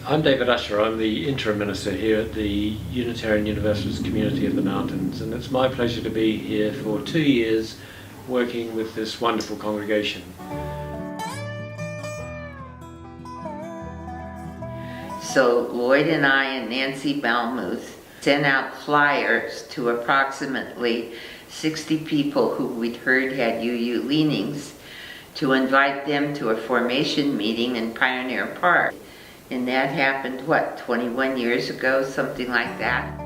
I'm David Usher. I'm the interim minister here at the Unitarian Universalist community of the mountains, and it's my pleasure to be here for 2 years working with this wonderful congregation. So Lloyd and I and Nancy Balmuth sent out flyers to approximately 60 people who we'd heard had UU leanings to invite them to a formation meeting in Pioneer Park. And that happened, 21 years ago, something like that?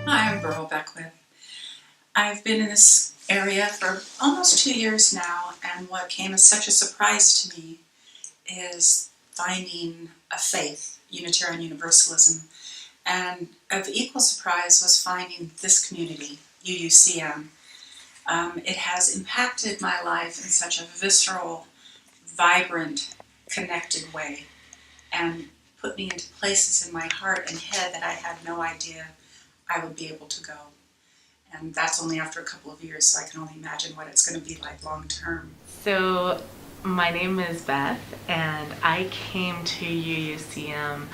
Hi, I'm Burl Beckwith. I've been in this area for almost 2 years now, and what came as such a surprise to me is finding a faith, Unitarian Universalism. And of equal surprise was finding this community, UUCM. It has impacted my life in such a visceral, vibrant, connected way, and put me into places in my heart and head that I had no idea I would be able to go. And that's only after a couple of years, so I can only imagine what it's going to be like long term. So my name is Beth, and I came to UUCM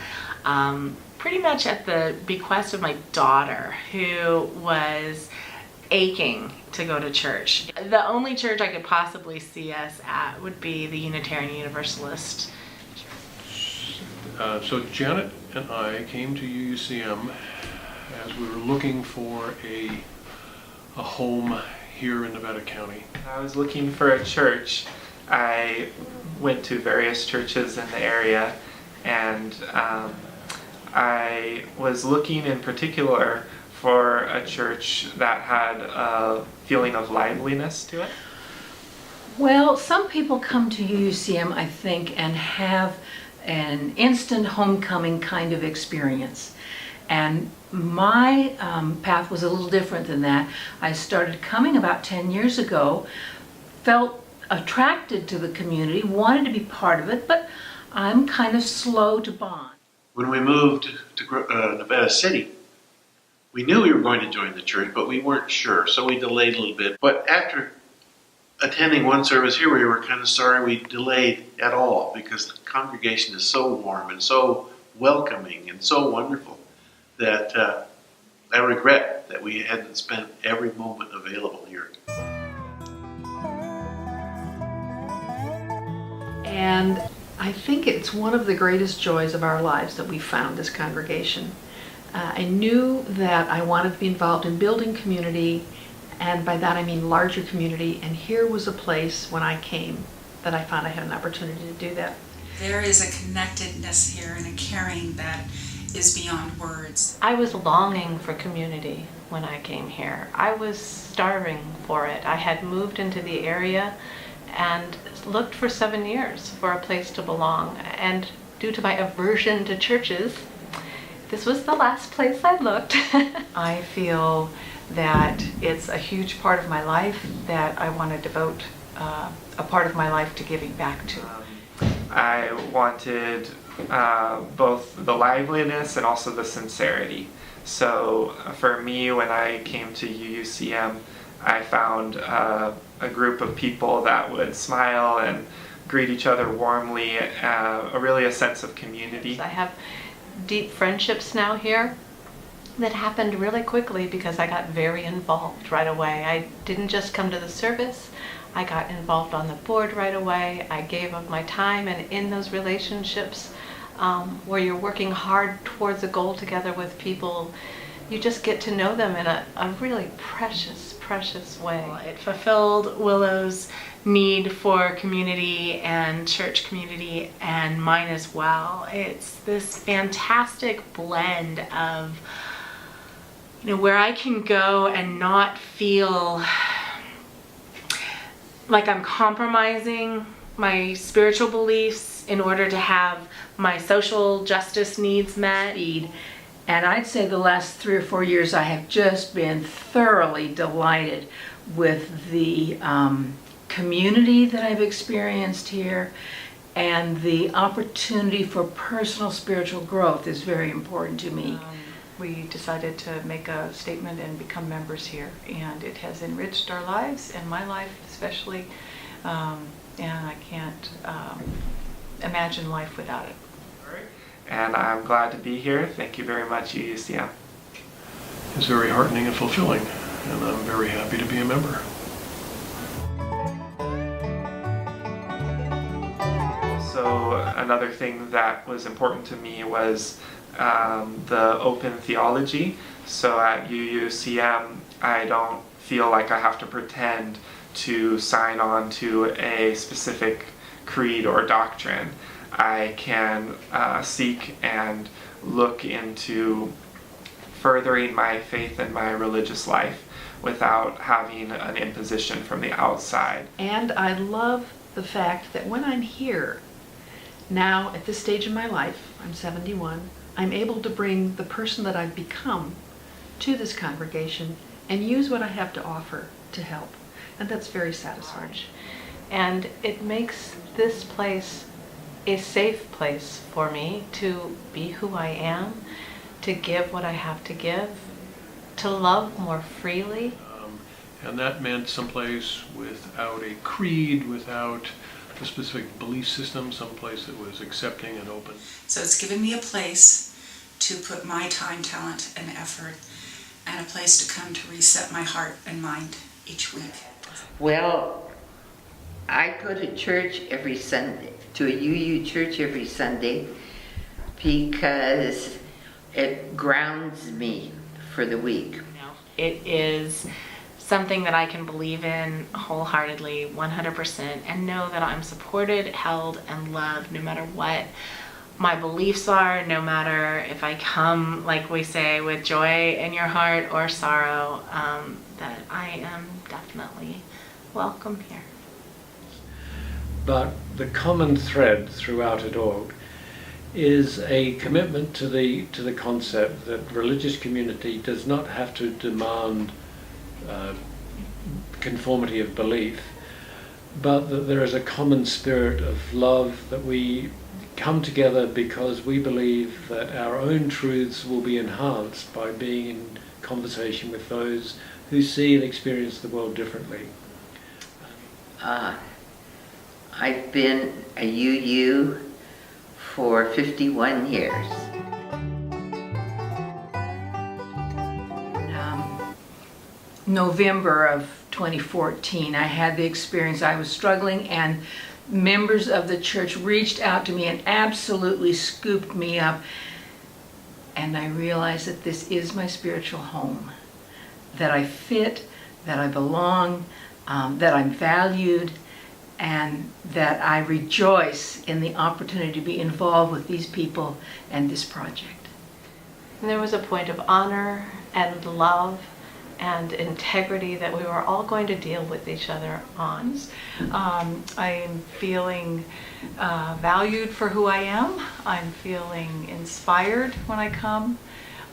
pretty much at the bequest of my daughter, who was aching to go to church. The only church I could possibly see us at would be the Unitarian Universalist. So Janet and I came to UUCM as we were looking for a home here in Nevada County. I was looking for a church. I went to various churches in the area, and I was looking in particular for a church that had a feeling of liveliness to it. Well, some people come to UUCM, I think, and have an instant homecoming kind of experience. And my path was a little different than that. I started coming about 10 years ago, felt attracted to the community, wanted to be part of it, but I'm kind of slow to bond. When we moved to Nevada City, we knew we were going to join the church, but we weren't sure, so we delayed a little bit. But after attending one service here, we were kind of sorry we delayed at all, because the congregation is so warm and so welcoming and so wonderful that I regret that we hadn't spent every moment available here. And I think it's one of the greatest joys of our lives that we found this congregation. I knew that I wanted to be involved in building community, and by that I mean larger community, and here was a place when I came that I found I had an opportunity to do that. There is a connectedness here and a caring that is beyond words. I was longing for community when I came here. I was starving for it. I had moved into the area and looked for 7 years for a place to belong, and due to my aversion to churches, this was the last place I looked. I feel that it's a huge part of my life that I want to devote a part of my life to giving back to. I wanted both the liveliness and also the sincerity. So for me, when I came to UUCM, I found a group of people that would smile and greet each other warmly, really a sense of community. I have deep friendships now here that happened really quickly because I got very involved right away. I didn't just come to the service, I got involved on the board right away. I gave of my time, and in those relationships where you're working hard towards a goal together with people, you just get to know them in a really precious way. It fulfilled Willow's need for community and church community, and mine as well. It's this fantastic blend of, where I can go and not feel like I'm compromising my spiritual beliefs in order to have my social justice needs met. And I'd say the last 3 or 4 years I have just been thoroughly delighted with the community that I've experienced here, and the opportunity for personal spiritual growth is very important to me. We decided to make a statement and become members here, and it has enriched our lives, and my life especially, and I can't imagine life without it. And I'm glad to be here. Thank you very much, UUCM. It's very heartening and fulfilling, and I'm very happy to be a member. So another thing that was important to me was the open theology. So at UUCM, I don't feel like I have to pretend to sign on to a specific creed or doctrine. I can seek and look into furthering my faith and my religious life without having an imposition from the outside. And I love the fact that when I'm here, now at this stage in my life, I'm 71, I'm able to bring the person that I've become to this congregation and use what I have to offer to help. And that's very satisfying. And it makes this place a safe place for me to be who I am, to give what I have to give, to love more freely. And that meant someplace without a creed, without a specific belief system, someplace that was accepting and open. So it's given me a place to put my time, talent, and effort, and a place to come to reset my heart and mind each week. Well, I go to church every Sunday, to a UU church every Sunday, because it grounds me for the week. It is something that I can believe in wholeheartedly, 100%, and know that I'm supported, held, and loved no matter what my beliefs are, no matter if I come, like we say, with joy in your heart or sorrow, that I am definitely welcome here. But the common thread throughout it all is a commitment to the concept that religious community does not have to demand conformity of belief, but that there is a common spirit of love, that we come together because we believe that our own truths will be enhanced by being in conversation with those who see and experience the world differently. I've been a UU for 51 years. November of 2014, I had the experience. I was struggling, and members of the church reached out to me and absolutely scooped me up. And I realized that this is my spiritual home, that I fit, that I belong, that I'm valued, and that I rejoice in the opportunity to be involved with these people and this project. And there was a point of honor and love and integrity that we were all going to deal with each other on. I am feeling valued for who I am. I'm feeling inspired when I come.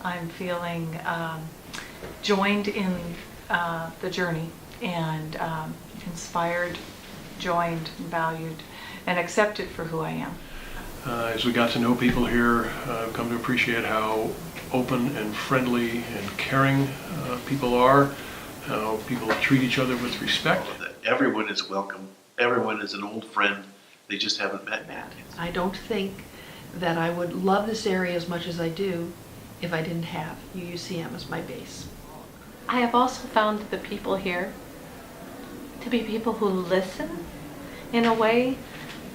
I'm feeling joined in the journey, and inspired, joined, valued, and accepted for who I am. As we got to know people here, I've come to appreciate how open and friendly and caring people are, how people treat each other with respect. Everyone is welcome. Everyone is an old friend. They just haven't met yet. I don't think that I would love this area as much as I do if I didn't have UUCM as my base. I have also found the people here to be people who listen in a way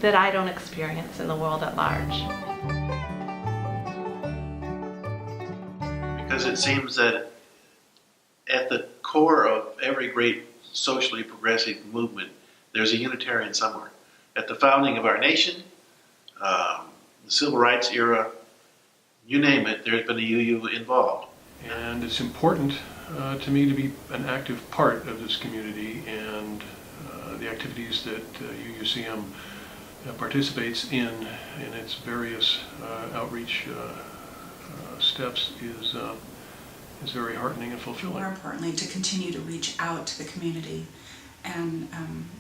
that I don't experience in the world at large. Because it seems that at the core of every great socially progressive movement, there's a Unitarian somewhere. At the founding of our nation, the Civil Rights era, you name it, there's been a UU involved. And it's important to me to be an active part of this community and the activities that UUCM participates in its various outreach steps is very heartening and fulfilling. More importantly, to continue to reach out to the community and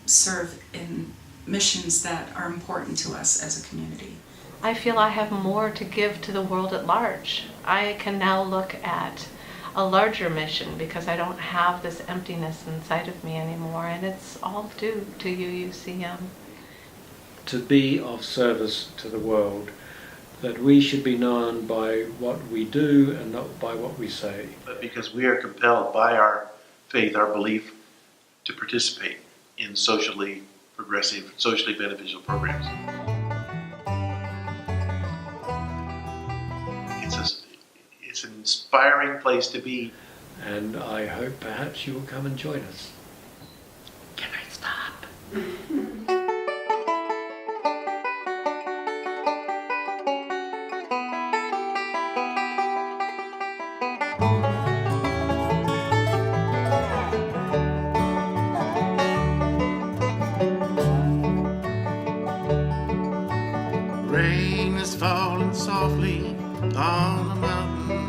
serve in missions that are important to us as a community. I feel I have more to give to the world at large. I can now look at a larger mission because I don't have this emptiness inside of me anymore, and it's all due to UUCM. to be of service to the world, that we should be known by what we do and not by what we say. But because we are compelled by our faith, our belief, to participate in socially progressive, socially beneficial programs. It's an inspiring place to be. And I hope perhaps you will come and join us. Can I stop? Rain is falling softly on the mountain,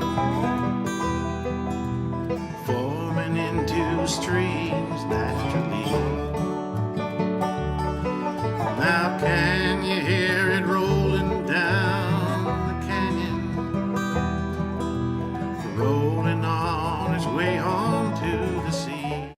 forming into streams.